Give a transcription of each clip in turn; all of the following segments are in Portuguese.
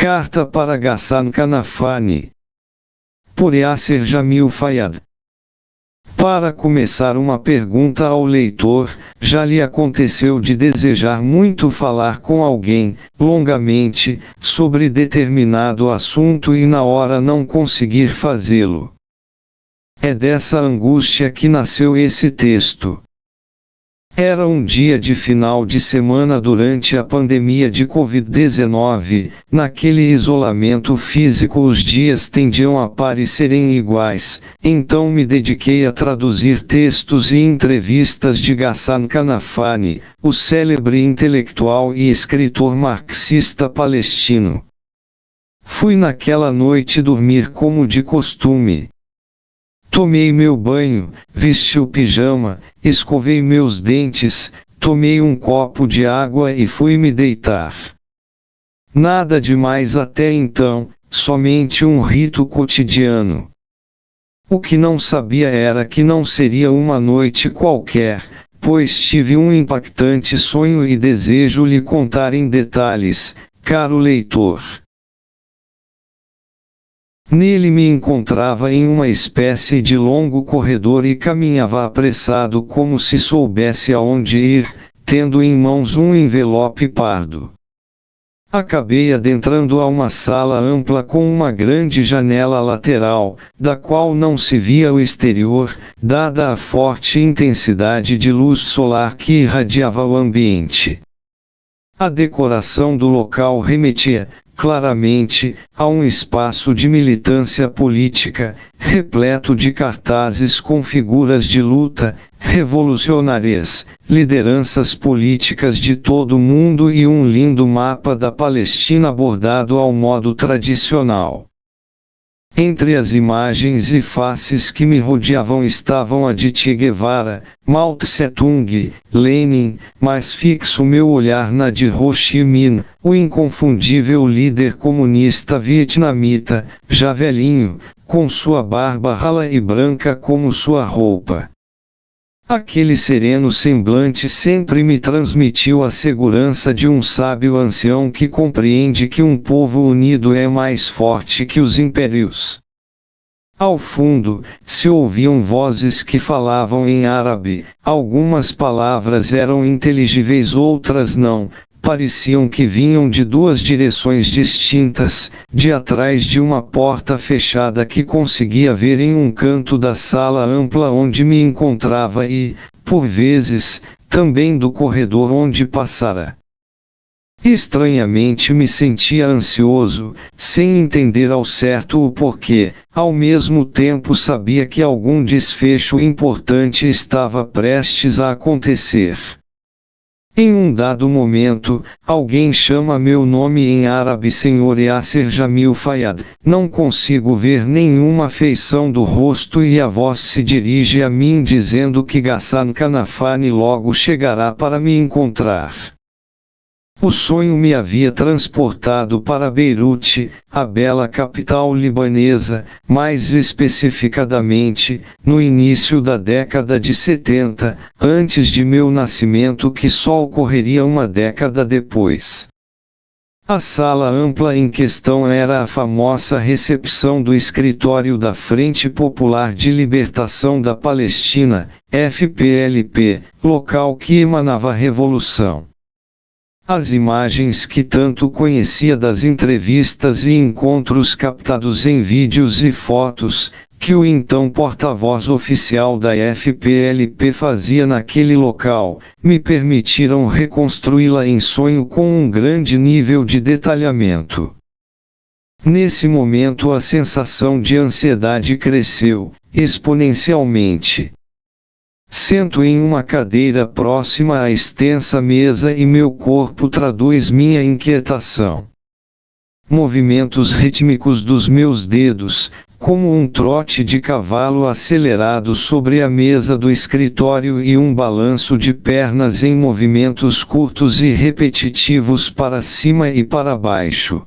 Carta para Ghassan Kanafani, por Yasser Jamil Fayyad. Para começar, uma pergunta ao leitor: já lhe aconteceu de desejar muito falar com alguém, longamente, sobre determinado assunto e na hora não conseguir fazê-lo? É dessa angústia que nasceu esse texto. Era um dia de final de semana durante a pandemia de Covid-19, naquele isolamento físico os dias tendiam a parecerem iguais, então me dediquei a traduzir textos e entrevistas de Ghassan Kanafani, o célebre intelectual e escritor marxista palestino. Fui naquela noite dormir como de costume. Tomei meu banho, vesti o pijama, escovei meus dentes, tomei um copo de água e fui me deitar. Nada demais até então, somente um rito cotidiano. O que não sabia era que não seria uma noite qualquer, pois tive um impactante sonho e desejo lhe contar em detalhes, caro leitor. Nele me encontrava em uma espécie de longo corredor e caminhava apressado como se soubesse aonde ir, tendo em mãos um envelope pardo. Acabei adentrando a uma sala ampla com uma grande janela lateral, da qual não se via o exterior, dada a forte intensidade de luz solar que irradiava o ambiente. A decoração do local remetia, claramente, a um espaço de militância política, repleto de cartazes com figuras de luta, revolucionárias, lideranças políticas de todo o mundo e um lindo mapa da Palestina bordado ao modo tradicional. Entre as imagens e faces que me rodeavam estavam a de Che Guevara, Mao Tse-tung, Lenin, mas fixo meu olhar na de Ho Chi Minh, o inconfundível líder comunista vietnamita, já velhinho, com sua barba rala e branca como sua roupa. Aquele sereno semblante sempre me transmitiu a segurança de um sábio ancião que compreende que um povo unido é mais forte que os impérios. Ao fundo, se ouviam vozes que falavam em árabe, algumas palavras eram inteligíveis, outras não, pareciam que vinham de duas direções distintas, de atrás de uma porta fechada que conseguia ver em um canto da sala ampla onde me encontrava e, por vezes, também do corredor onde passara. Estranhamente me sentia ansioso, sem entender ao certo o porquê, ao mesmo tempo sabia que algum desfecho importante estava prestes a acontecer. Em um dado momento, alguém chama meu nome em árabe, Senhor Yasser Jamil Fayyad. Não consigo ver nenhuma feição do rosto e a voz se dirige a mim dizendo que Ghassan Kanafani logo chegará para me encontrar. O sonho me havia transportado para Beirute, a bela capital libanesa, mais especificadamente, no início da década de 70, antes de meu nascimento, que só ocorreria uma década depois. A sala ampla em questão era a famosa recepção do escritório da Frente Popular de Libertação da Palestina, FPLP, local que emanava a revolução. As imagens que tanto conhecia das entrevistas e encontros captados em vídeos e fotos, que o então porta-voz oficial da FPLP fazia naquele local, me permitiram reconstruí-la em sonho com um grande nível de detalhamento. Nesse momento a sensação de ansiedade cresceu, exponencialmente. Sento em uma cadeira próxima à extensa mesa e meu corpo traduz minha inquietação. Movimentos rítmicos dos meus dedos, como um trote de cavalo acelerado sobre a mesa do escritório e um balanço de pernas em movimentos curtos e repetitivos para cima e para baixo.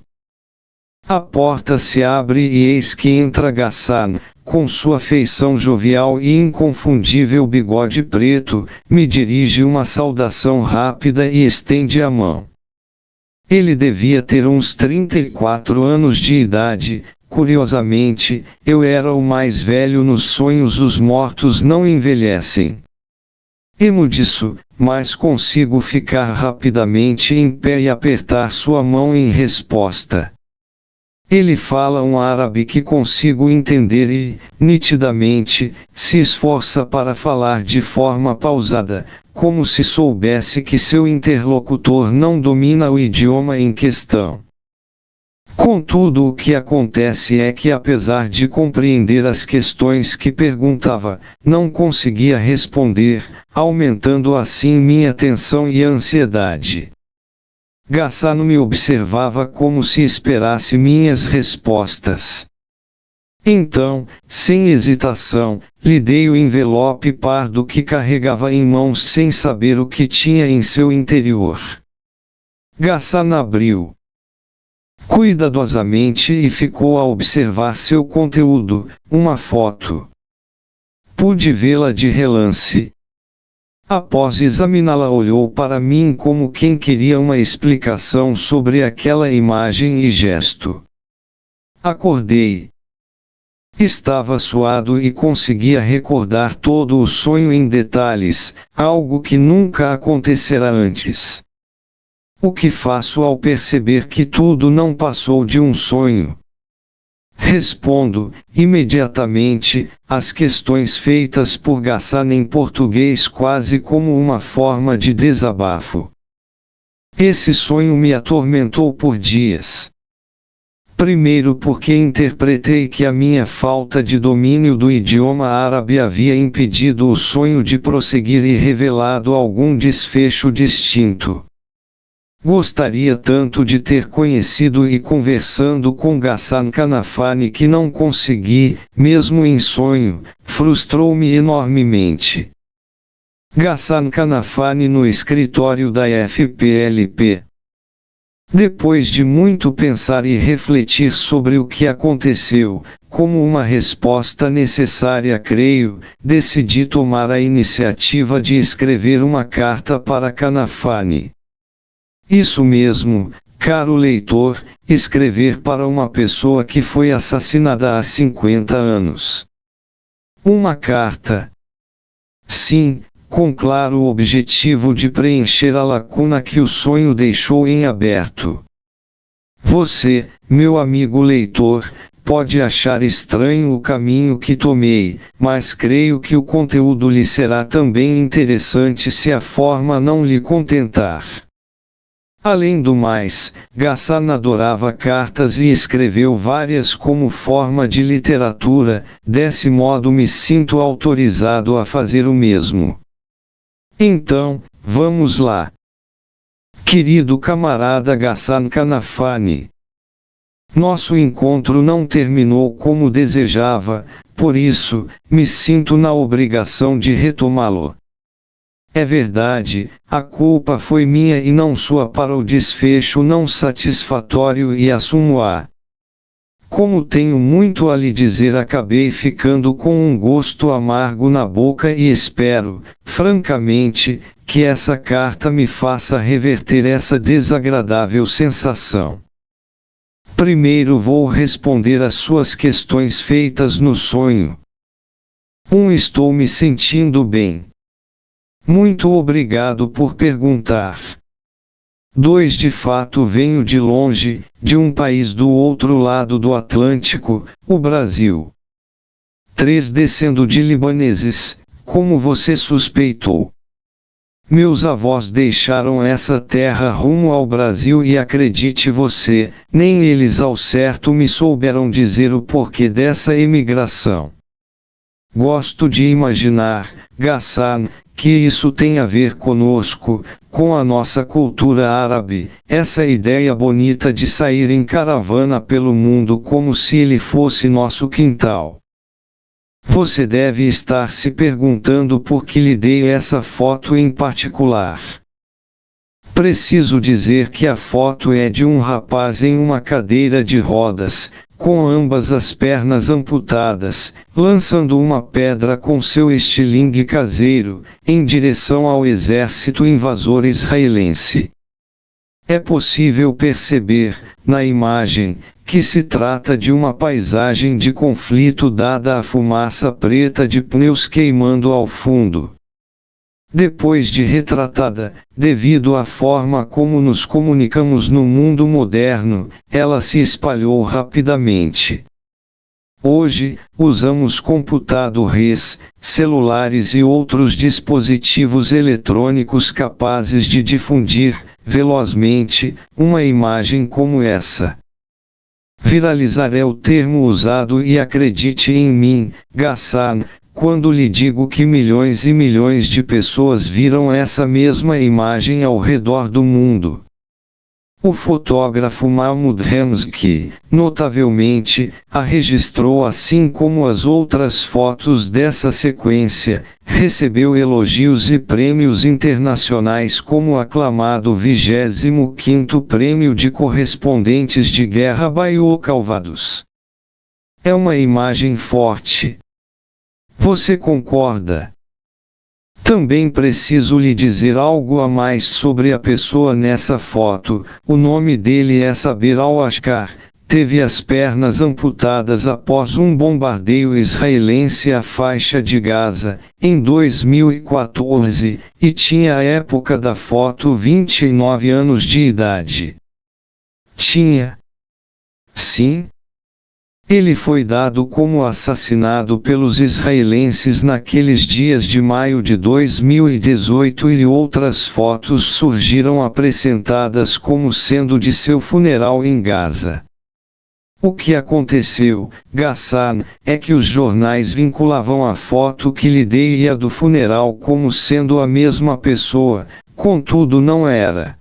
A porta se abre e eis que entra Ghassan, com sua feição jovial e inconfundível bigode preto, me dirige uma saudação rápida e estende a mão. Ele devia ter uns 34 anos de idade. Curiosamente, eu era o mais velho nos sonhos. Os mortos não envelhecem. Emo disso, mas consigo ficar rapidamente em pé e apertar sua mão em resposta. Ele fala um árabe que consigo entender e, nitidamente, se esforça para falar de forma pausada, como se soubesse que seu interlocutor não domina o idioma em questão. Contudo, o que acontece é que, apesar de compreender as questões que perguntava, não conseguia responder, aumentando assim minha tensão e ansiedade. Ghassan me observava como se esperasse minhas respostas. Então, sem hesitação, lhe dei o envelope pardo que carregava em mãos sem saber o que tinha em seu interior. Ghassan abriu cuidadosamente e ficou a observar seu conteúdo, uma foto. Pude vê-la de relance. Após examiná-la, olhou para mim como quem queria uma explicação sobre aquela imagem e gesto. Acordei. Estava suado e conseguia recordar todo o sonho em detalhes, algo que nunca acontecera antes. O que faço ao perceber que tudo não passou de um sonho? Respondo, imediatamente, às questões feitas por Ghassan em português quase como uma forma de desabafo. Esse sonho me atormentou por dias. Primeiro porque interpretei que a minha falta de domínio do idioma árabe havia impedido o sonho de prosseguir e revelado algum desfecho distinto. Gostaria tanto de ter conhecido e conversando com Ghassan Kanafani que não consegui, mesmo em sonho, frustrou-me enormemente. Ghassan Kanafani no escritório da FPLP. Depois de muito pensar e refletir sobre o que aconteceu, como uma resposta necessária creio, decidi tomar a iniciativa de escrever uma carta para Kanafani. Isso mesmo, caro leitor, escrever para uma pessoa que foi assassinada há 50 anos. Uma carta. Sim, com claro objetivo de preencher a lacuna que o sonho deixou em aberto. Você, meu amigo leitor, pode achar estranho o caminho que tomei, mas creio que o conteúdo lhe será também interessante se a forma não lhe contentar. Além do mais, Ghassan adorava cartas e escreveu várias como forma de literatura, desse modo me sinto autorizado a fazer o mesmo. Então, vamos lá. Querido camarada Ghassan Kanafani. Nosso encontro não terminou como desejava, por isso, me sinto na obrigação de retomá-lo. É verdade, a culpa foi minha e não sua para o desfecho não satisfatório e assumo-a. Como tenho muito a lhe dizer, acabei ficando com um gosto amargo na boca e espero, francamente, que essa carta me faça reverter essa desagradável sensação. Primeiro vou responder às suas questões feitas no sonho. 1. Estou me sentindo bem. Muito obrigado por perguntar. 2. De fato venho de longe, de um país do outro lado do Atlântico, o Brasil. 3. Descendo de libaneses, como você suspeitou. Meus avós deixaram essa terra rumo ao Brasil e acredite você, nem eles ao certo me souberam dizer o porquê dessa emigração. Gosto de imaginar, Ghassan, que isso tem a ver conosco, com a nossa cultura árabe, essa ideia bonita de sair em caravana pelo mundo como se ele fosse nosso quintal. Você deve estar se perguntando por que lhe dei essa foto em particular. Preciso dizer que a foto é de um rapaz em uma cadeira de rodas, com ambas as pernas amputadas, lançando uma pedra com seu estilingue caseiro, em direção ao exército invasor israelense. É possível perceber, na imagem, que se trata de uma paisagem de conflito dada à fumaça preta de pneus queimando ao fundo. Depois de retratada, devido à forma como nos comunicamos no mundo moderno, ela se espalhou rapidamente. Hoje, usamos computadores, celulares e outros dispositivos eletrônicos capazes de difundir, velozmente, uma imagem como essa. Viralizar é o termo usado e acredite em mim, Ghassan, quando lhe digo que milhões e milhões de pessoas viram essa mesma imagem ao redor do mundo. O fotógrafo Mahmoud Hamzki, notavelmente, a registrou assim como as outras fotos dessa sequência, recebeu elogios e prêmios internacionais como o aclamado 25º Prêmio de Correspondentes de Guerra Baio Calvados. É uma imagem forte. Você concorda? Também preciso lhe dizer algo a mais sobre a pessoa nessa foto. O nome dele é Saber al-Ashkar. Teve as pernas amputadas após um bombardeio israelense à faixa de Gaza, em 2014, e tinha à época da foto 29 anos de idade. Tinha. Sim. Ele foi dado como assassinado pelos israelenses naqueles dias de maio de 2018 e outras fotos surgiram apresentadas como sendo de seu funeral em Gaza. O que aconteceu, Ghassan, é que os jornais vinculavam a foto que lhe dei e a do funeral como sendo a mesma pessoa, contudo não era.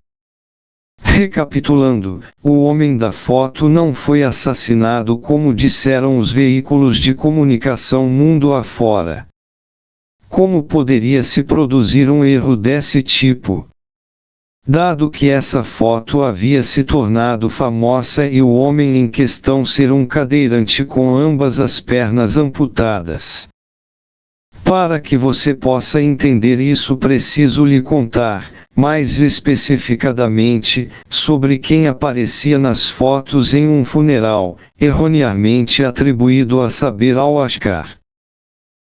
Recapitulando, o homem da foto não foi assassinado como disseram os veículos de comunicação mundo afora. Como poderia se produzir um erro desse tipo? Dado que essa foto havia se tornado famosa e o homem em questão ser um cadeirante com ambas as pernas amputadas. Para que você possa entender isso, preciso lhe contar, mais especificadamente, sobre quem aparecia nas fotos em um funeral, erroneamente atribuído a Saber al-Ashkar.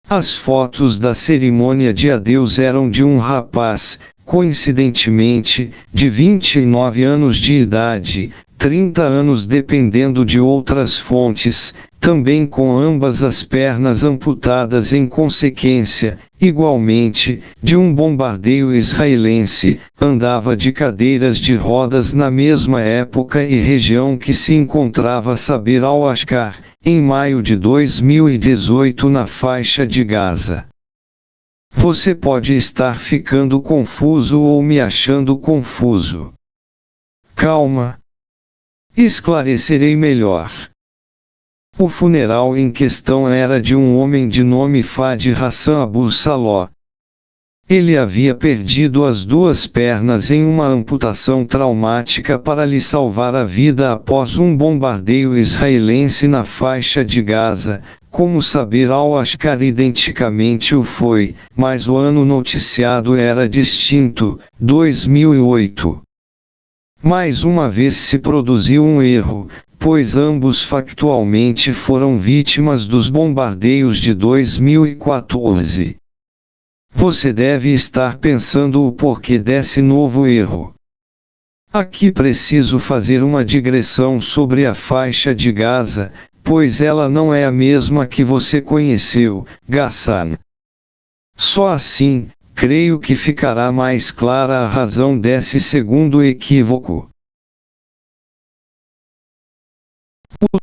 As fotos da cerimônia de adeus eram de um rapaz, coincidentemente, de 29 anos de idade, 30 anos dependendo de outras fontes, também com ambas as pernas amputadas em consequência, igualmente, de um bombardeio israelense, andava de cadeiras de rodas na mesma época e região que se encontrava Saber al-Ashkar, em maio de 2018 na faixa de Gaza. Você pode estar ficando confuso ou me achando confuso. Calma. Esclarecerei melhor. O funeral em questão era de um homem de nome Fadi Hassan Abu Saló. Ele havia perdido as duas pernas em uma amputação traumática para lhe salvar a vida após um bombardeio israelense na faixa de Gaza, como Saber al-Ashkar identicamente o foi, mas o ano noticiado era distinto, 2008. Mais uma vez se produziu um erro, pois ambos factualmente foram vítimas dos bombardeios de 2014. Você deve estar pensando o porquê desse novo erro. Aqui preciso fazer uma digressão sobre a faixa de Gaza, pois ela não é a mesma que você conheceu, Ghassan. Só assim, creio que ficará mais clara a razão desse segundo equívoco. O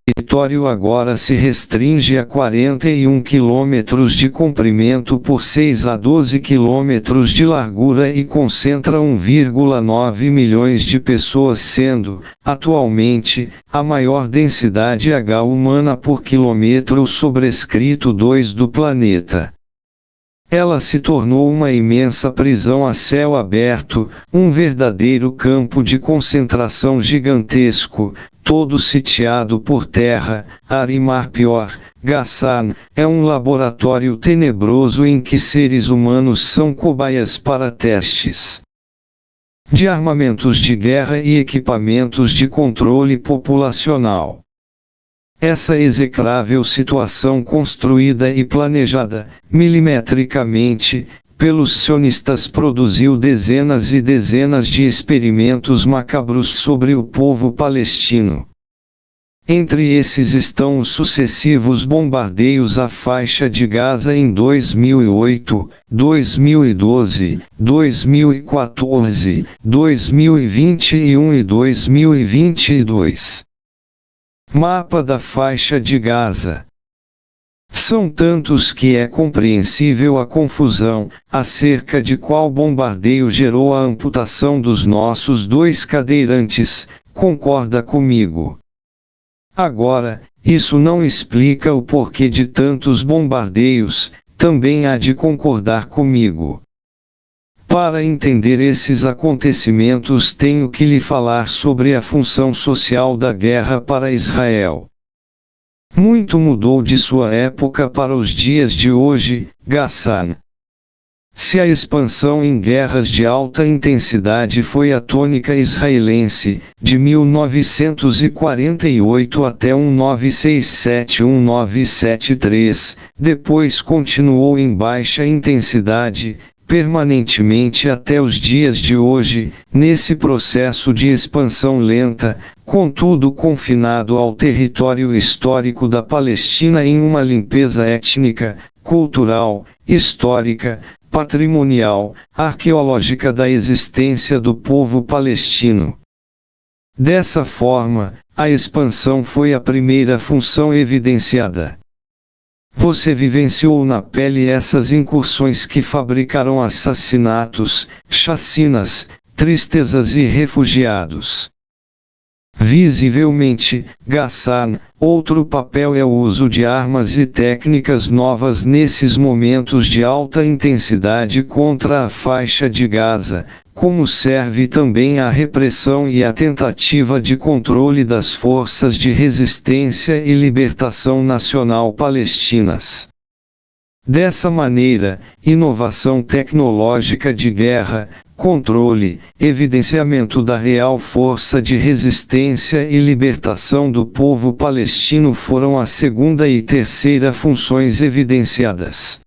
território agora se restringe a 41 km de comprimento por 6 a 12 km de largura e concentra 1,9 milhões de pessoas, sendo, atualmente, a maior densidade H humana por quilômetro sobrescrito 2 do planeta. Ela se tornou uma imensa prisão a céu aberto, um verdadeiro campo de concentração gigantesco, todo sitiado por terra, ar e mar. Pior, Ghassan, é um laboratório tenebroso em que seres humanos são cobaias para testes. de armamentos de guerra e equipamentos de controle populacional. Essa execrável situação construída e planejada, milimetricamente, pelos sionistas produziu dezenas e dezenas de experimentos macabros sobre o povo palestino. Entre esses estão os sucessivos bombardeios à faixa de Gaza em 2008, 2012, 2014, 2021 e 2022. Mapa da faixa de Gaza. São tantos que é compreensível a confusão, acerca de qual bombardeio gerou a amputação dos nossos 2 cadeirantes, concorda comigo? Agora, isso não explica o porquê de tantos bombardeios, também há de concordar comigo. Para entender esses acontecimentos tenho que lhe falar sobre a função social da guerra para Israel. Muito mudou de sua época para os dias de hoje, Ghassan. Se a expansão em guerras de alta intensidade foi a tônica israelense, de 1948 até 1967-1973, depois continuou em baixa intensidade, permanentemente até os dias de hoje, nesse processo de expansão lenta, contudo confinado ao território histórico da Palestina em uma limpeza étnica, cultural, histórica, patrimonial, arqueológica da existência do povo palestino. Dessa forma, a expansão foi a primeira função evidenciada. Você vivenciou na pele essas incursões que fabricaram assassinatos, chacinas, tristezas e refugiados. Visivelmente, Ghassan, outro papel é o uso de armas e técnicas novas nesses momentos de alta intensidade contra a faixa de Gaza, como serve também a repressão e a tentativa de controle das forças de resistência e libertação nacional palestinas. Dessa maneira, inovação tecnológica de guerra, controle, evidenciamento da real força de resistência e libertação do povo palestino foram a segunda e terceira funções evidenciadas.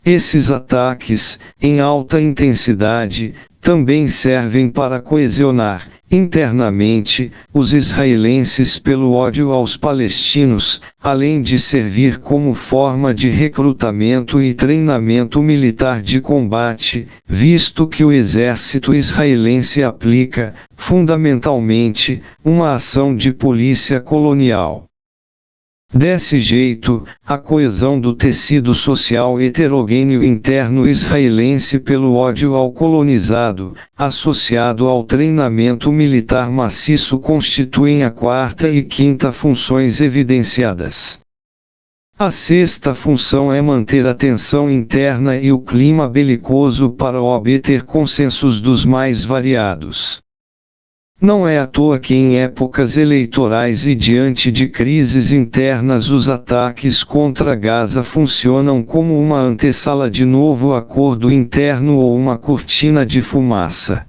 Esses ataques, em alta intensidade, também servem para coesionar, internamente, os israelenses pelo ódio aos palestinos, além de servir como forma de recrutamento e treinamento militar de combate, visto que o exército israelense aplica, fundamentalmente, uma ação de polícia colonial. Desse jeito, a coesão do tecido social heterogêneo interno israelense pelo ódio ao colonizado, associado ao treinamento militar maciço constituem a quarta e quinta funções evidenciadas. A sexta função é manter a tensão interna e o clima belicoso para obter consensos dos mais variados. Não é à toa que em épocas eleitorais e diante de crises internas os ataques contra Gaza funcionam como uma antessala de novo acordo interno ou uma cortina de fumaça.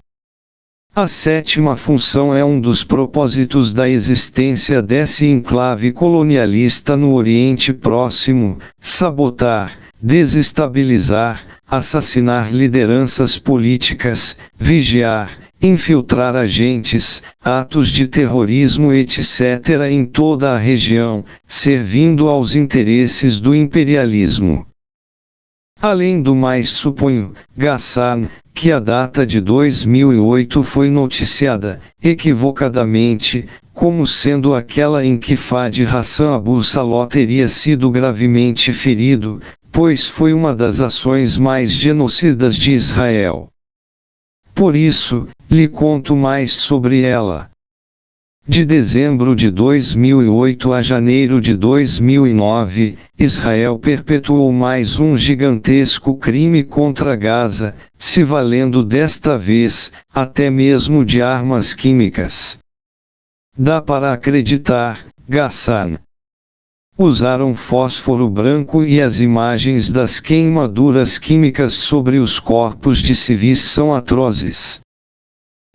A sétima função é um dos propósitos da existência desse enclave colonialista no Oriente Próximo: sabotar, desestabilizar, assassinar lideranças políticas, vigiar, infiltrar agentes, atos de terrorismo etc. em toda a região, servindo aos interesses do imperialismo. Além do mais suponho, Ghassan, que a data de 2008 foi noticiada, equivocadamente, como sendo aquela em que Fadi Hassan Abu Saló teria sido gravemente ferido, pois foi uma das ações mais genocidas de Israel. Por isso, lhe conto mais sobre ela. De dezembro de 2008 a janeiro de 2009, Israel perpetuou mais um gigantesco crime contra Gaza, se valendo desta vez, até mesmo de armas químicas. Dá para acreditar, Ghassan. Usaram fósforo branco e as imagens das queimaduras químicas sobre os corpos de civis são atrozes.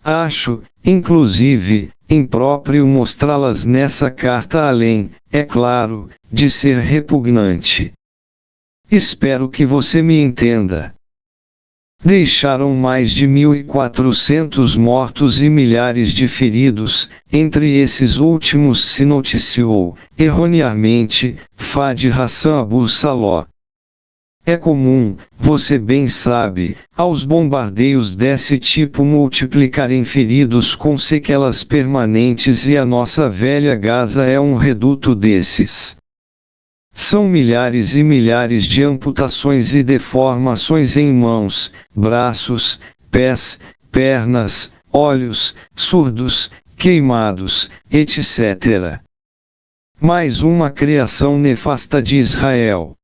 Acho, inclusive, impróprio mostrá-las nessa carta além, é claro, de ser repugnante. Espero que você me entenda. Deixaram mais de 1.400 mortos e milhares de feridos, entre esses últimos se noticiou, erroneamente, Fadi Hassan Abu Saló. É comum, você bem sabe, aos bombardeios desse tipo multiplicarem feridos com sequelas permanentes e a nossa velha Gaza é um reduto desses. São milhares e milhares de amputações e deformações em mãos, braços, pés, pernas, olhos, surdos, queimados, etc. Mais uma criação nefasta de Israel.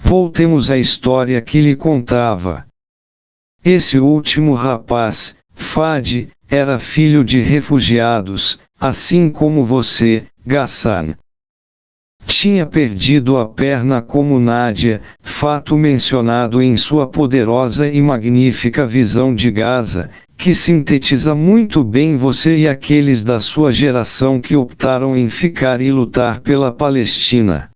Voltemos à história que lhe contava. Esse último rapaz, Fadi, era filho de refugiados, assim como você, Ghassan. Tinha perdido a perna como Nádia, fato mencionado em sua poderosa e magnífica visão de Gaza, que sintetiza muito bem você e aqueles da sua geração que optaram em ficar e lutar pela Palestina.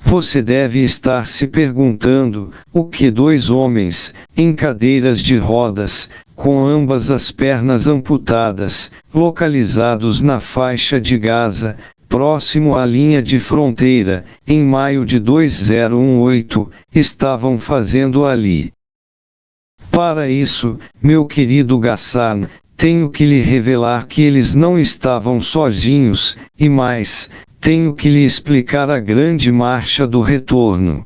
Você deve estar se perguntando, o que dois homens, em cadeiras de rodas, com ambas as pernas amputadas, localizados na faixa de Gaza, próximo à linha de fronteira, em maio de 2018, estavam fazendo ali. Para isso, meu querido Ghassan, tenho que lhe revelar que eles não estavam sozinhos, e mais, tenho que lhe explicar a grande marcha do retorno.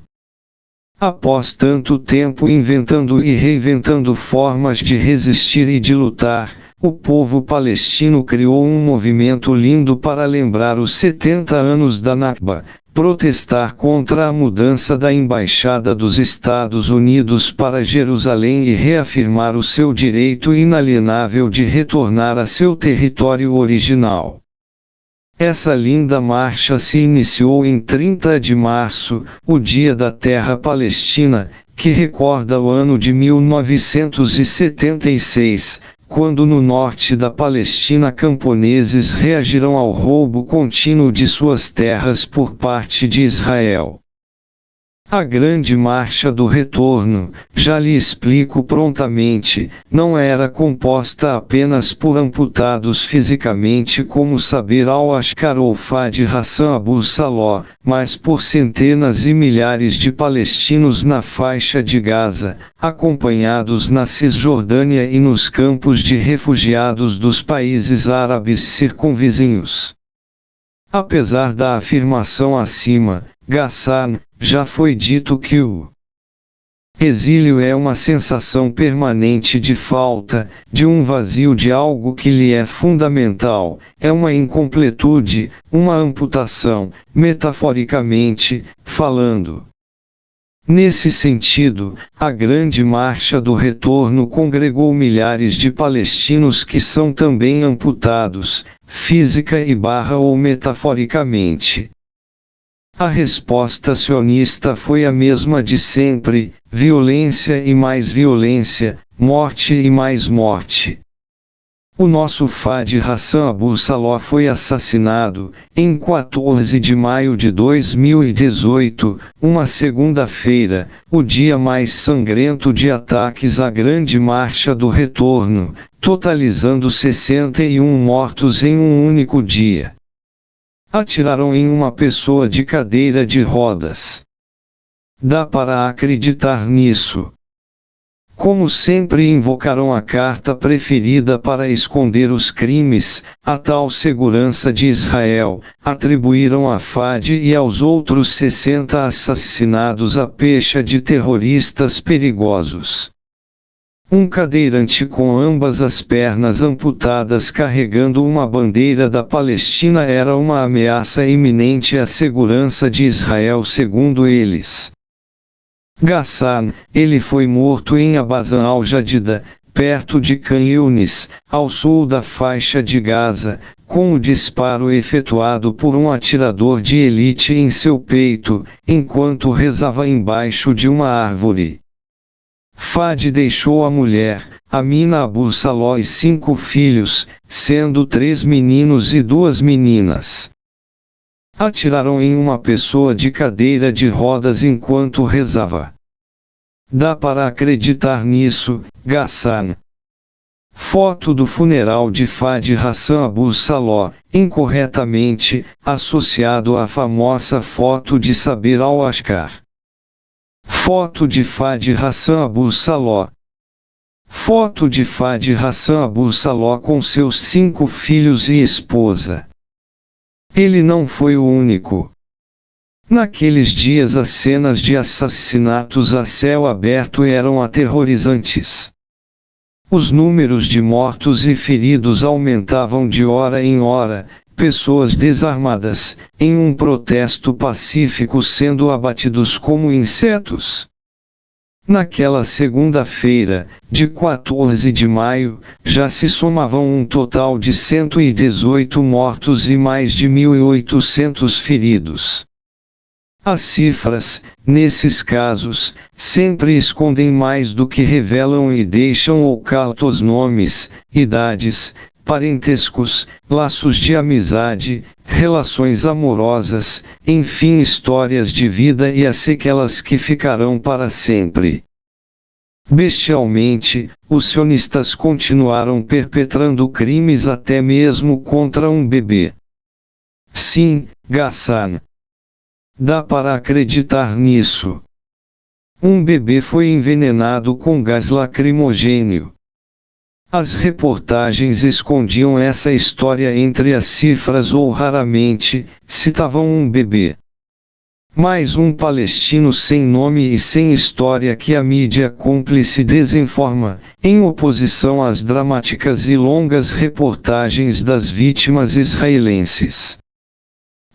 Após tanto tempo inventando e reinventando formas de resistir e de lutar, o povo palestino criou um movimento lindo para lembrar os 70 anos da Nakba, protestar contra a mudança da Embaixada dos Estados Unidos para Jerusalém e reafirmar o seu direito inalienável de retornar a seu território original. Essa linda marcha se iniciou em 30 de março, o Dia da Terra Palestina, que recorda o ano de 1976, quando no norte da Palestina camponeses reagiram ao roubo contínuo de suas terras por parte de Israel. A Grande Marcha do Retorno, já lhe explico prontamente, não era composta apenas por amputados fisicamente como Saber al-Ashkar ou Fadi Hassan Abu Saló, mas por centenas e milhares de palestinos na faixa de Gaza, acompanhados na Cisjordânia e nos campos de refugiados dos países árabes circunvizinhos. Apesar da afirmação acima, Ghassan, já foi dito que o exílio é uma sensação permanente de falta, de um vazio de algo que lhe é fundamental, é uma incompletude, uma amputação, metaforicamente falando. Nesse sentido, a Grande Marcha do Retorno congregou milhares de palestinos que são também amputados, física ou metaforicamente. A resposta sionista foi a mesma de sempre: violência e mais violência, morte e mais morte. O nosso Fadi Hassan Abu Saló foi assassinado, em 14 de maio de 2018, uma segunda-feira, o dia mais sangrento de ataques à Grande Marcha do Retorno, totalizando 61 mortos em um único dia. Atiraram em uma pessoa de cadeira de rodas. Dá para acreditar nisso? Como sempre invocaram a carta preferida para esconder os crimes, a tal segurança de Israel, atribuíram a Fadi e aos outros 60 assassinados a pecha de terroristas perigosos. Um cadeirante com ambas as pernas amputadas carregando uma bandeira da Palestina era uma ameaça iminente à segurança de Israel segundo eles. Ghassan, ele foi morto em Abazan al-Jadida, perto de Khan Yunis, ao sul da faixa de Gaza, com o disparo efetuado por um atirador de elite em seu peito, enquanto rezava embaixo de uma árvore. Fadi deixou a mulher, Amina Abu Saló e 5 filhos, sendo 3 meninos e 2 meninas. Atiraram em uma pessoa de cadeira de rodas enquanto rezava. Dá para acreditar nisso, Ghassan? Foto do funeral de Fadi Hassan Abu Saló, incorretamente associado à famosa foto de Sabir al-Ashkar. Foto de Fadi Hassan Abu Saló. Foto de Fadi Hassan Abu Saló com seus 5 filhos e esposa. Ele não foi o único. Naqueles dias as cenas de assassinatos a céu aberto eram aterrorizantes. Os números de mortos e feridos aumentavam de hora em hora, pessoas desarmadas, em um protesto pacífico sendo abatidos como insetos. Naquela segunda-feira, de 14 de maio, já se somavam um total de 118 mortos e mais de 1.800 feridos. As cifras, nesses casos, sempre escondem mais do que revelam e deixam ocultos nomes, idades, parentescos, laços de amizade, relações amorosas, enfim, histórias de vida e as sequelas que ficarão para sempre. Bestialmente, os sionistas continuaram perpetrando crimes até mesmo contra um bebê. Sim, Ghassan. Dá para acreditar nisso. Um bebê foi envenenado com gás lacrimogênio. As reportagens escondiam essa história entre as cifras ou raramente citavam um bebê. Mais um palestino sem nome e sem história que a mídia cúmplice desinforma, em oposição às dramáticas e longas reportagens das vítimas israelenses.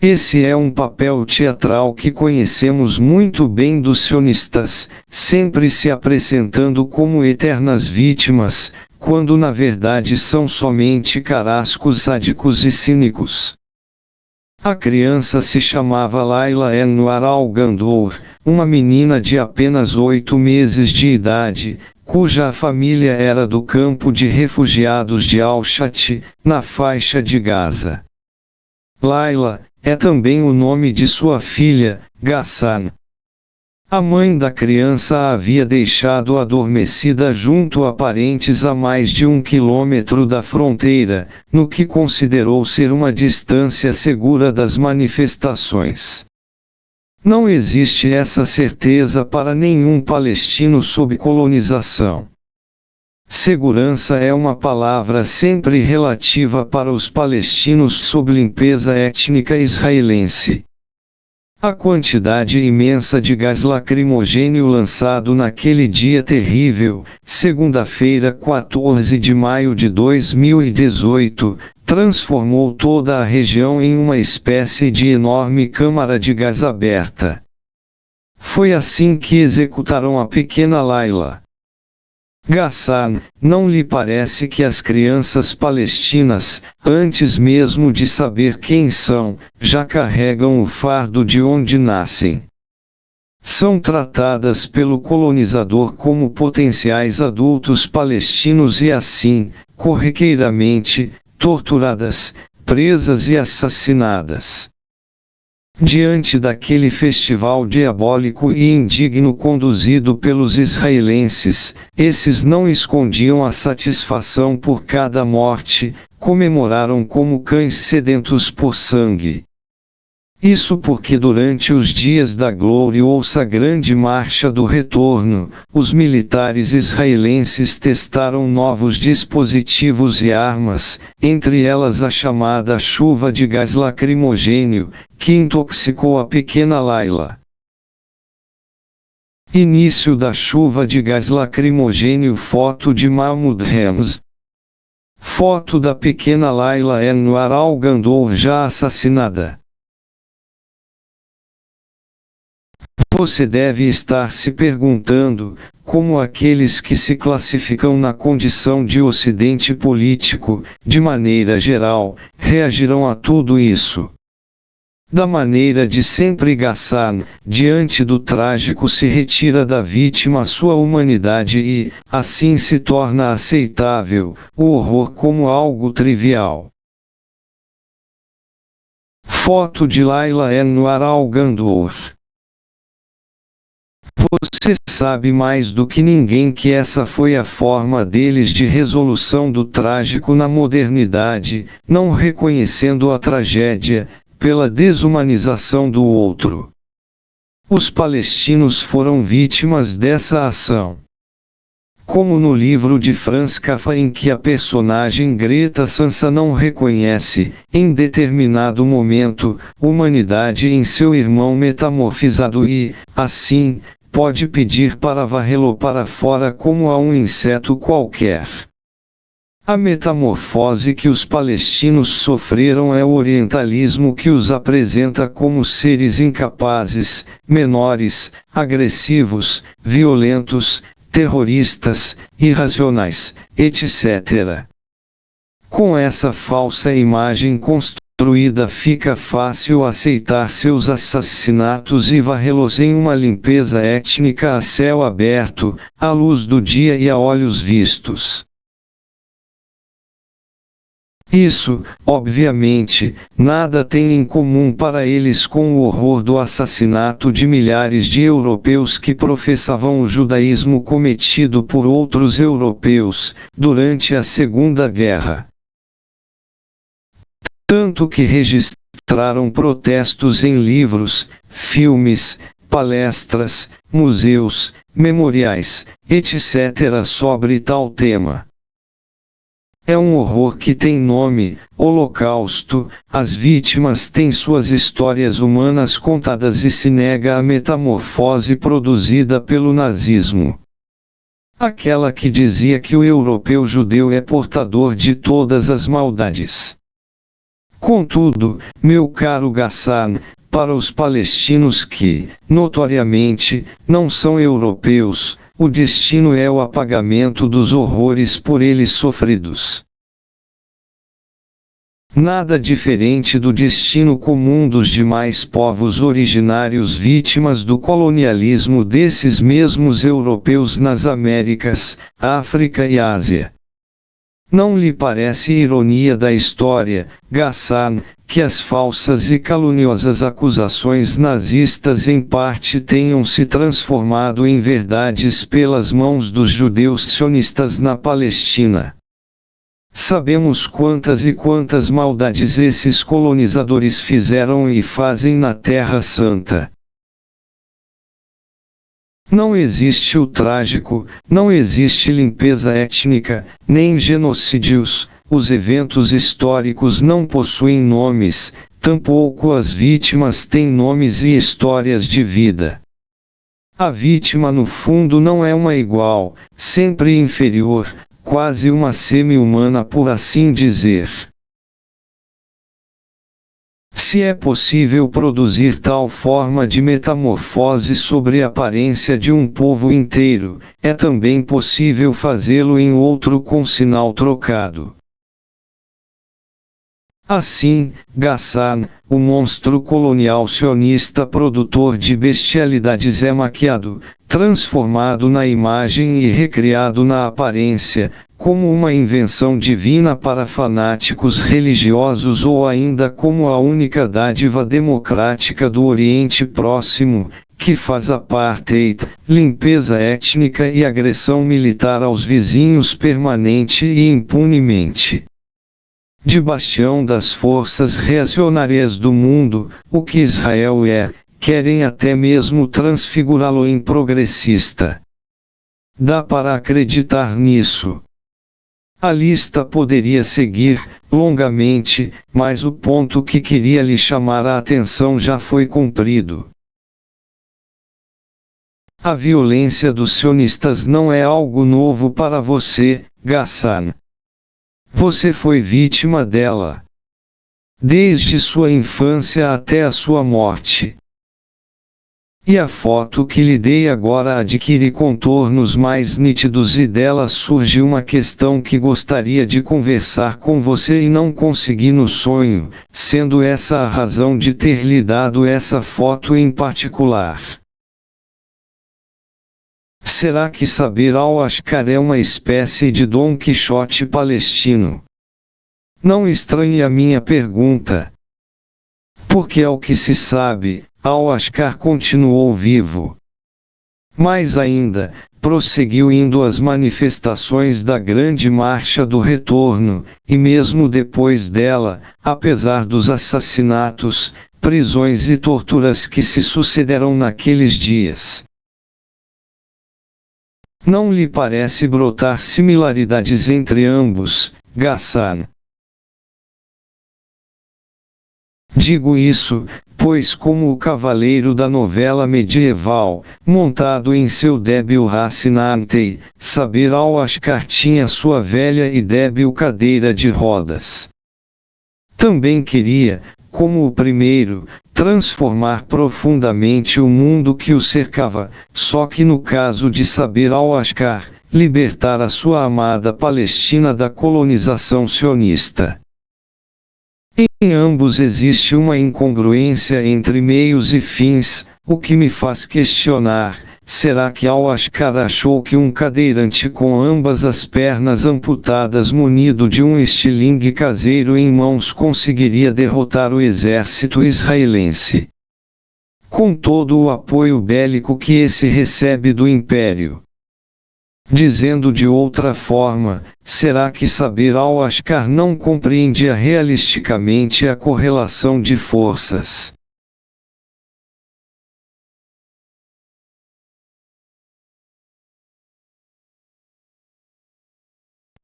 Esse é um papel teatral que conhecemos muito bem dos sionistas, sempre se apresentando como eternas vítimas, quando na verdade são somente carrascos sádicos e cínicos. A criança se chamava Laila Enwar al-Gandour, uma menina de apenas 8 meses de idade, cuja família era do campo de refugiados de Al-Shat, na faixa de Gaza. Laila é também o nome de sua filha, Ghassan. A mãe da criança a havia deixado adormecida junto a parentes a mais de 1 quilômetro da fronteira, no que considerou ser uma distância segura das manifestações. Não existe essa certeza para nenhum palestino sob colonização. Segurança é uma palavra sempre relativa para os palestinos sob limpeza étnica israelense. A quantidade imensa de gás lacrimogênio lançado naquele dia terrível, segunda-feira 14 de maio de 2018, transformou toda a região em uma espécie de enorme câmara de gás aberta. Foi assim que executaram a pequena Laila. Ghassan, não lhe parece que as crianças palestinas, antes mesmo de saber quem são, já carregam o fardo de onde nascem? São tratadas pelo colonizador como potenciais adultos palestinos e assim, corriqueiramente, torturadas, presas e assassinadas. Diante daquele festival diabólico e indigno conduzido pelos israelenses, esses não escondiam a satisfação por cada morte, comemoraram como cães sedentos por sangue. Isso porque durante os dias da gloriosa Grande Marcha do Retorno, os militares israelenses testaram novos dispositivos e armas, entre elas a chamada chuva de gás lacrimogênio, que intoxicou a pequena Laila. Início da chuva de gás lacrimogênio. Foto de Mahmoud Rems. Foto da pequena Laila Enwar al-Gandour já assassinada. Você deve estar se perguntando, como aqueles que se classificam na condição de ocidente político, de maneira geral, reagirão a tudo isso. Da maneira de sempre Ghassan, diante do trágico se retira da vítima sua humanidade e, assim se torna aceitável, o horror como algo trivial. Foto de Laila Anwar Al-Gandour. Você sabe mais do que ninguém que essa foi a forma deles de resolução do trágico na modernidade, não reconhecendo a tragédia, pela desumanização do outro. Os palestinos foram vítimas dessa ação. Como no livro de Franz Kafka em que a personagem Greta Sansa não reconhece, em determinado momento, humanidade em seu irmão metamorfizado e, assim, pode pedir para varrê-lo para fora como a um inseto qualquer. A metamorfose que os palestinos sofreram é o orientalismo que os apresenta como seres incapazes, menores, agressivos, violentos, terroristas, irracionais, etc. Com essa falsa imagem construída fica fácil aceitar seus assassinatos e varrê-los em uma limpeza étnica a céu aberto, à luz do dia e a olhos vistos. Isso, obviamente, nada tem em comum para eles com o horror do assassinato de milhares de europeus que professavam o judaísmo cometido por outros europeus, durante a Segunda Guerra. Tanto que registraram protestos em livros, filmes, palestras, museus, memoriais, etc. sobre tal tema. É um horror que tem nome, Holocausto, as vítimas têm suas histórias humanas contadas e se nega a metamorfose produzida pelo nazismo. Aquela que dizia que o europeu judeu é portador de todas as maldades. Contudo, meu caro Ghassan, para os palestinos que, notoriamente, não são europeus, o destino é o apagamento dos horrores por eles sofridos. Nada diferente do destino comum dos demais povos originários vítimas do colonialismo desses mesmos europeus nas Américas, África e Ásia. Não lhe parece ironia da história, Ghassan, que as falsas e caluniosas acusações nazistas em parte tenham se transformado em verdades pelas mãos dos judeus sionistas na Palestina? Sabemos quantas e quantas maldades esses colonizadores fizeram e fazem na Terra Santa. Não existe o trágico, não existe limpeza étnica, nem genocídios, os eventos históricos não possuem nomes, tampouco as vítimas têm nomes e histórias de vida. A vítima no fundo não é uma igual, sempre inferior, quase uma semi-humana por assim dizer. Se é possível produzir tal forma de metamorfose sobre a aparência de um povo inteiro, é também possível fazê-lo em outro com sinal trocado. Assim, Ghassan, o monstro colonial sionista produtor de bestialidades é maquiado, transformado na imagem e recriado na aparência, como uma invenção divina para fanáticos religiosos ou ainda como a única dádiva democrática do Oriente Próximo, que faz apartheid, limpeza étnica e agressão militar aos vizinhos permanente e impunemente. De bastião das forças reacionárias do mundo, o que Israel é, querem até mesmo transfigurá-lo em progressista. Dá para acreditar nisso. A lista poderia seguir, longamente, mas o ponto que queria lhe chamar a atenção já foi cumprido. A violência dos sionistas não é algo novo para você, Ghassan. Você foi vítima dela. Desde sua infância até a sua morte. E a foto que lhe dei agora adquire contornos mais nítidos e dela surge uma questão que gostaria de conversar com você e não consegui no sonho, sendo essa a razão de ter lhe dado essa foto em particular. Será que saber Al-Ashqar é uma espécie de Dom Quixote palestino? Não estranhe a minha pergunta. Porque ao que se sabe, Al-Ashqar continuou vivo. Mais ainda, prosseguiu indo às manifestações da Grande Marcha do Retorno, e mesmo depois dela, apesar dos assassinatos, prisões e torturas que se sucederam naqueles dias. Não lhe parece brotar similaridades entre ambos, Ghassan? Digo isso, pois como o cavaleiro da novela medieval, montado em seu débil Rocinante, saber Al-Ashqar tinha sua velha e débil cadeira de rodas. Também queria, como o primeiro, transformar profundamente o mundo que o cercava, só que no caso de saber Al-Ashqar, libertar a sua amada Palestina da colonização sionista. Em ambos existe uma incongruência entre meios e fins, o que me faz questionar, será que Al-Ashqar achou que um cadeirante com ambas as pernas amputadas munido de um estilingue caseiro em mãos conseguiria derrotar o exército israelense? Com todo o apoio bélico que esse recebe do Império. Dizendo de outra forma, será que saber Al-Ashqar não compreendia realisticamente a correlação de forças?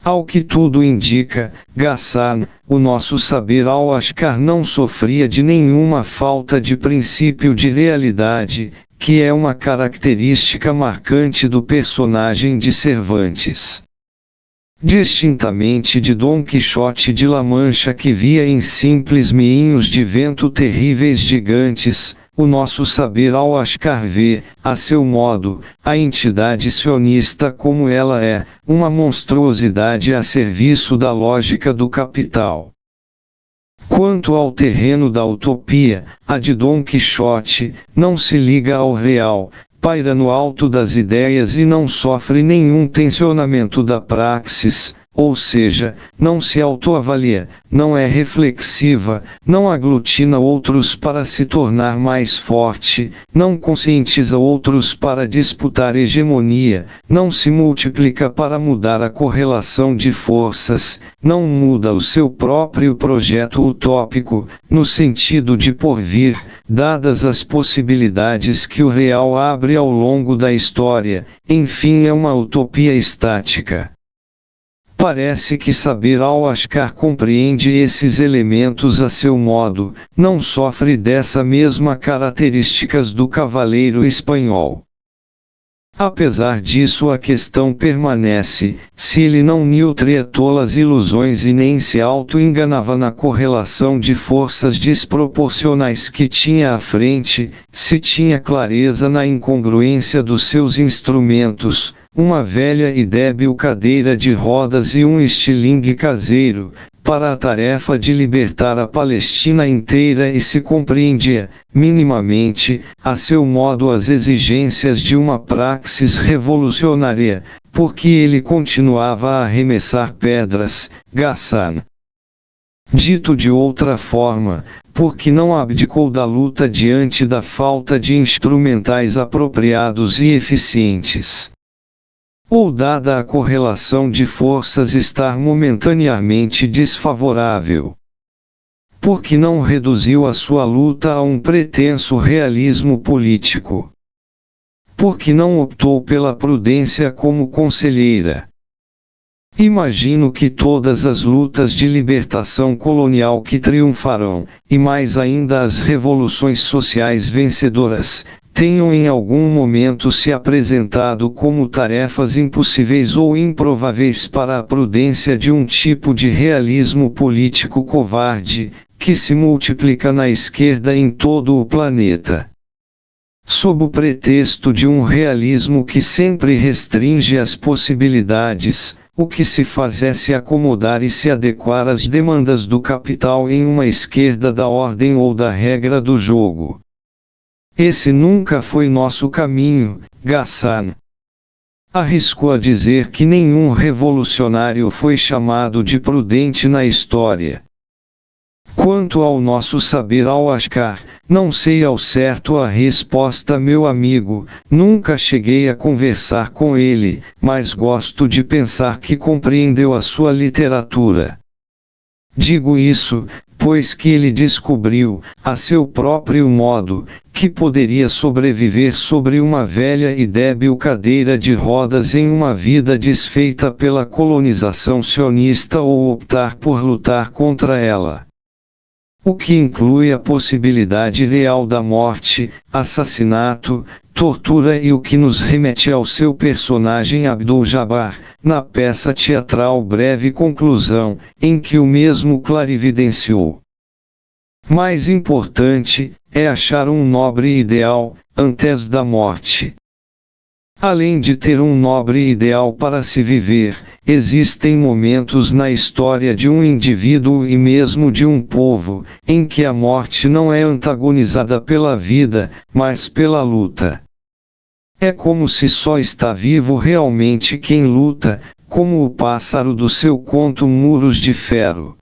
Ao que tudo indica, Ghassan, o nosso saber Al-Ashqar não sofria de nenhuma falta de princípio de realidade, que é uma característica marcante do personagem de Cervantes. Distintamente de Dom Quixote de La Mancha que via em simples moinhos de vento terríveis gigantes, o nosso saber Al-Ashqar vê, a seu modo, a entidade sionista como ela é, uma monstruosidade a serviço da lógica do capital. Quanto ao terreno da utopia, a de Dom Quixote, não se liga ao real, paira no alto das ideias e não sofre nenhum tensionamento da praxis, ou seja, não se autoavalia, não é reflexiva, não aglutina outros para se tornar mais forte, não conscientiza outros para disputar hegemonia, não se multiplica para mudar a correlação de forças, não muda o seu próprio projeto utópico, no sentido de porvir, dadas as possibilidades que o real abre ao longo da história, enfim é uma utopia estática. Parece que saber Al-Ashqar compreende esses elementos a seu modo, não sofre dessa mesma características do cavaleiro espanhol. Apesar disso a questão permanece, se ele não nutria tolas ilusões e nem se auto-enganava na correlação de forças desproporcionais que tinha à frente, se tinha clareza na incongruência dos seus instrumentos, uma velha e débil cadeira de rodas e um estilingue caseiro, para a tarefa de libertar a Palestina inteira e se compreendia, minimamente, a seu modo as exigências de uma praxis revolucionária, porque ele continuava a arremessar pedras, Ghassan. Dito de outra forma, porque não abdicou da luta diante da falta de instrumentais apropriados e eficientes. Ou dada a correlação de forças estar momentaneamente desfavorável. Porque não reduziu a sua luta a um pretenso realismo político. Porque não optou pela prudência como conselheira. Imagino que todas as lutas de libertação colonial que triunfarão, e mais ainda as revoluções sociais vencedoras, tenham em algum momento se apresentado como tarefas impossíveis ou improváveis para a prudência de um tipo de realismo político covarde, que se multiplica na esquerda em todo o planeta. Sob o pretexto de um realismo que sempre restringe as possibilidades, o que se faz é se acomodar e se adequar às demandas do capital em uma esquerda da ordem ou da regra do jogo. Esse nunca foi nosso caminho, Ghassan. Arriscou a dizer que nenhum revolucionário foi chamado de prudente na história. Quanto ao nosso saber al-Ashqar, não sei ao certo a resposta, meu amigo, nunca cheguei a conversar com ele, mas gosto de pensar que compreendeu a sua literatura. Digo isso, pois que ele descobriu, a seu próprio modo, que poderia sobreviver sobre uma velha e débil cadeira de rodas em uma vida desfeita pela colonização sionista ou optar por lutar contra ela. O que inclui a possibilidade real da morte, assassinato, tortura e o que nos remete ao seu personagem Abdul-Jabbar, na peça teatral Breve Conclusão, em que o mesmo clarividenciou. Mais importante, é achar um nobre ideal, antes da morte. Além de ter um nobre ideal para se viver, existem momentos na história de um indivíduo e mesmo de um povo, em que a morte não é antagonizada pela vida, mas pela luta. É como se só está vivo realmente quem luta, como o pássaro do seu conto Muros de Ferro.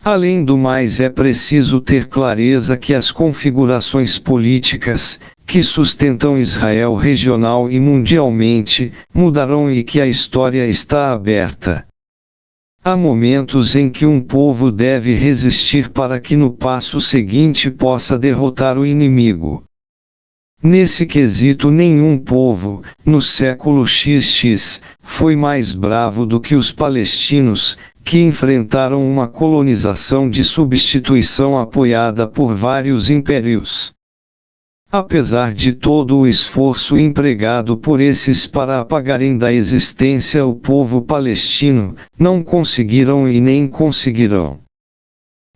Além do mais, é preciso ter clareza que as configurações políticas, que sustentam Israel regional e mundialmente, mudarão e que a história está aberta. Há momentos em que um povo deve resistir para que no passo seguinte possa derrotar o inimigo. Nesse quesito, nenhum povo, no século XX, foi mais bravo do que os palestinos, que enfrentaram uma colonização de substituição apoiada por vários impérios. Apesar de todo o esforço empregado por esses para apagarem da existência o povo palestino, não conseguiram e nem conseguirão.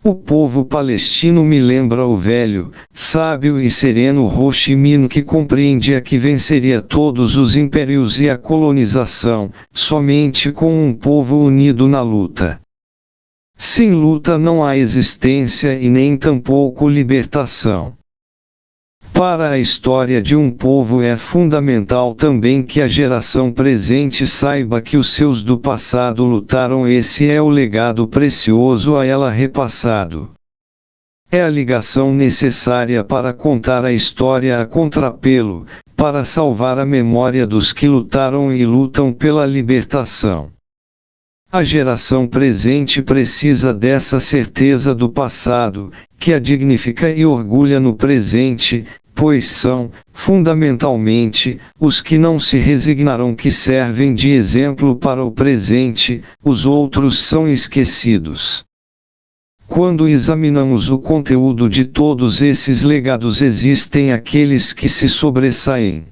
O povo palestino me lembra o velho, sábio e sereno Ho Chi Minh, que compreendia que venceria todos os impérios e a colonização, somente com um povo unido na luta. Sem luta não há existência e nem tampouco libertação. Para a história de um povo é fundamental também que a geração presente saiba que os seus do passado lutaram. Esse é o legado precioso a ela repassado. É a ligação necessária para contar a história a contrapelo, para salvar a memória dos que lutaram e lutam pela libertação. A geração presente precisa dessa certeza do passado, que a dignifica e orgulha no presente, pois são, fundamentalmente, os que não se resignaram que servem de exemplo para o presente, os outros são esquecidos. Quando examinamos o conteúdo de todos esses legados, existem aqueles que se sobressaem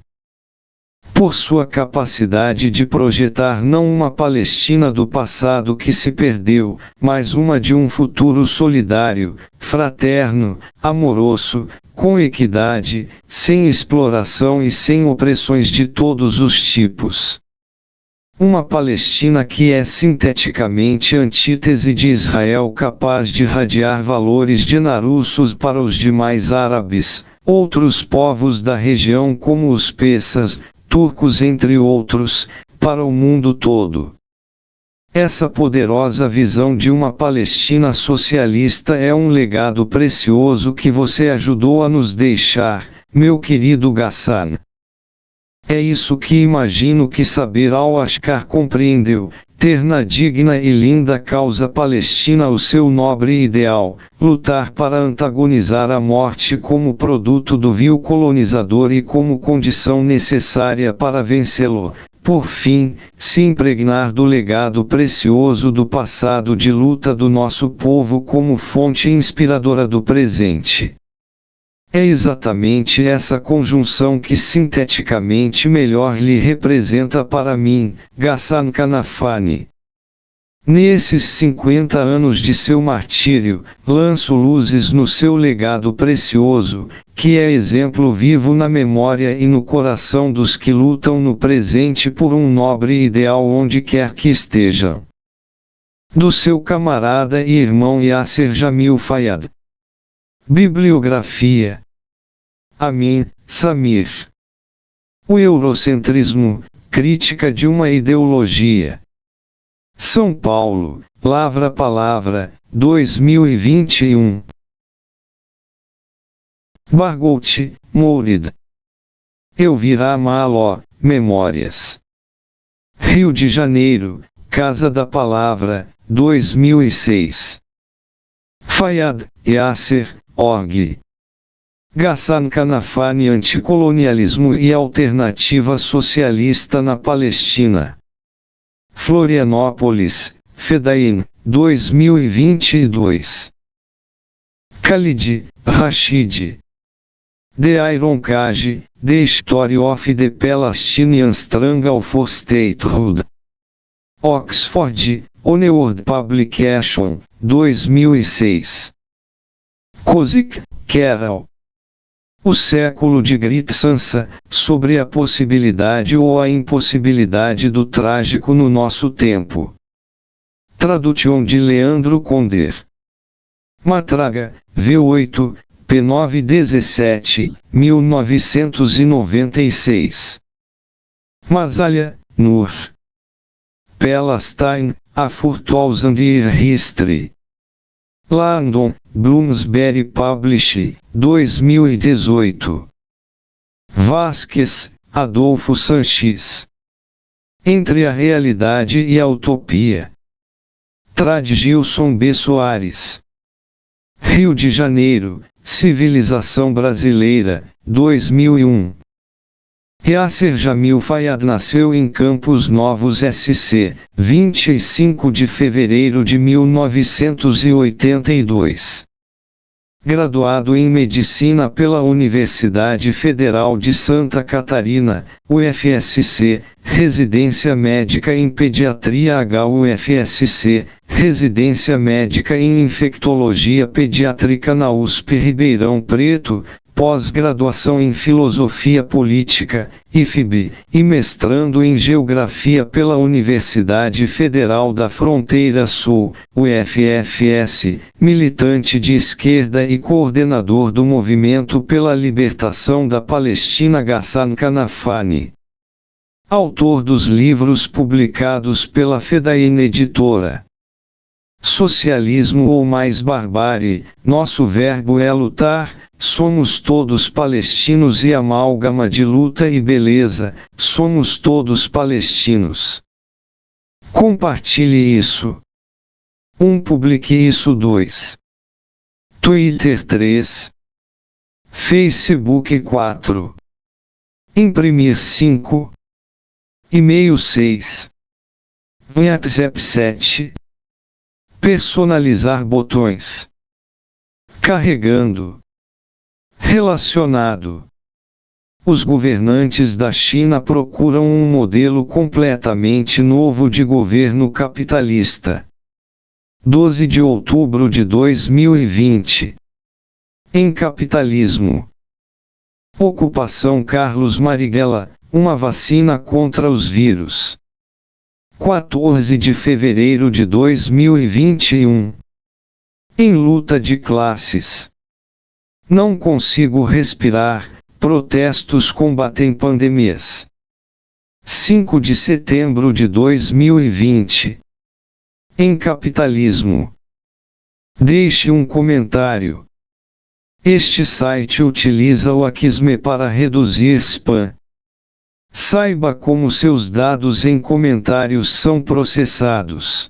por sua capacidade de projetar não uma Palestina do passado que se perdeu, mas uma de um futuro solidário, fraterno, amoroso, com equidade, sem exploração e sem opressões de todos os tipos. Uma Palestina que é sinteticamente antítese de Israel, capaz de irradiar valores genarussos para os demais árabes, outros povos da região como os persas, turcos entre outros, para o mundo todo. Essa poderosa visão de uma Palestina socialista é um legado precioso que você ajudou a nos deixar, meu querido Ghassan. É isso que imagino que Saber al-Ashqar compreendeu, ter na digna e linda causa palestina o seu nobre ideal, lutar para antagonizar a morte como produto do vil colonizador e como condição necessária para vencê-lo. Por fim, se impregnar do legado precioso do passado de luta do nosso povo como fonte inspiradora do presente. É exatamente essa conjunção que sinteticamente melhor lhe representa para mim, Ghassan Kanafani. Nesses 50 anos de seu martírio, lanço luzes no seu legado precioso, que é exemplo vivo na memória e no coração dos que lutam no presente por um nobre ideal onde quer que estejam. Do seu camarada e irmão Yasser Jamil Fayyad. Bibliografia. Amin, Samir. O Eurocentrismo, Crítica de uma Ideologia. São Paulo, Lavra Palavra, 2021. Bargout, Mourida. Elvira Maló, Memórias. Rio de Janeiro, Casa da Palavra, 2006. Fayyad, Yasser, org. Ghassan Kanafani Anticolonialismo e Alternativa Socialista na Palestina. Florianópolis, Fedain, 2022. Khalid, Rashid. The Iron Cage, The Story of the Palestinian Struggle for Statehood. Oxford, Oneward Publication, 2006. Kozik, Carol. O século de Grit Sansa, sobre a possibilidade ou a impossibilidade do trágico no nosso tempo. Tradução de Leandro Conder. Matraga, V8, P917, 1996. Masalha, Nur. Palestine, A 4000 Year History. London, Bloomsbury Publishing, 2018. Vasquez, Adolfo Sanches. Entre a Realidade e a Utopia. Trad Gilson B. Soares. Rio de Janeiro, Civilização Brasileira, 2001. Yasser Jamil Fayyad nasceu em Campos Novos SC, 25 de fevereiro de 1982. Graduado em Medicina pela Universidade Federal de Santa Catarina, UFSC, Residência Médica em Pediatria HUFSC, Residência Médica em Infectologia Pediátrica na USP Ribeirão Preto, pós-graduação em Filosofia Política, IFB, e mestrando em Geografia pela Universidade Federal da Fronteira Sul, UFFS, militante de esquerda e coordenador do Movimento pela Libertação da Palestina Ghassan Kanafani. Autor dos livros publicados pela Fedain Editora. Socialismo ou mais barbárie, nosso verbo é lutar, somos todos palestinos e amálgama de luta e beleza, somos todos palestinos. Compartilhe isso. 1. Publique isso. 2. Twitter 3. Facebook 4. Imprimir 5. E-mail 6. WhatsApp 7. Personalizar botões. Carregando. Relacionado. Os governantes da China procuram um modelo completamente novo de governo capitalista. 12 de outubro de 2020. Em Capitalismo. Ocupação Carlos Marighella, uma vacina contra os vírus. 14 de fevereiro de 2021. Em luta de classes. Não consigo respirar, protestos combatem pandemias. 5 de setembro de 2020. Em Capitalismo. Deixe um comentário. Este site utiliza o Akisme para reduzir spam. Saiba como seus dados em comentários são processados.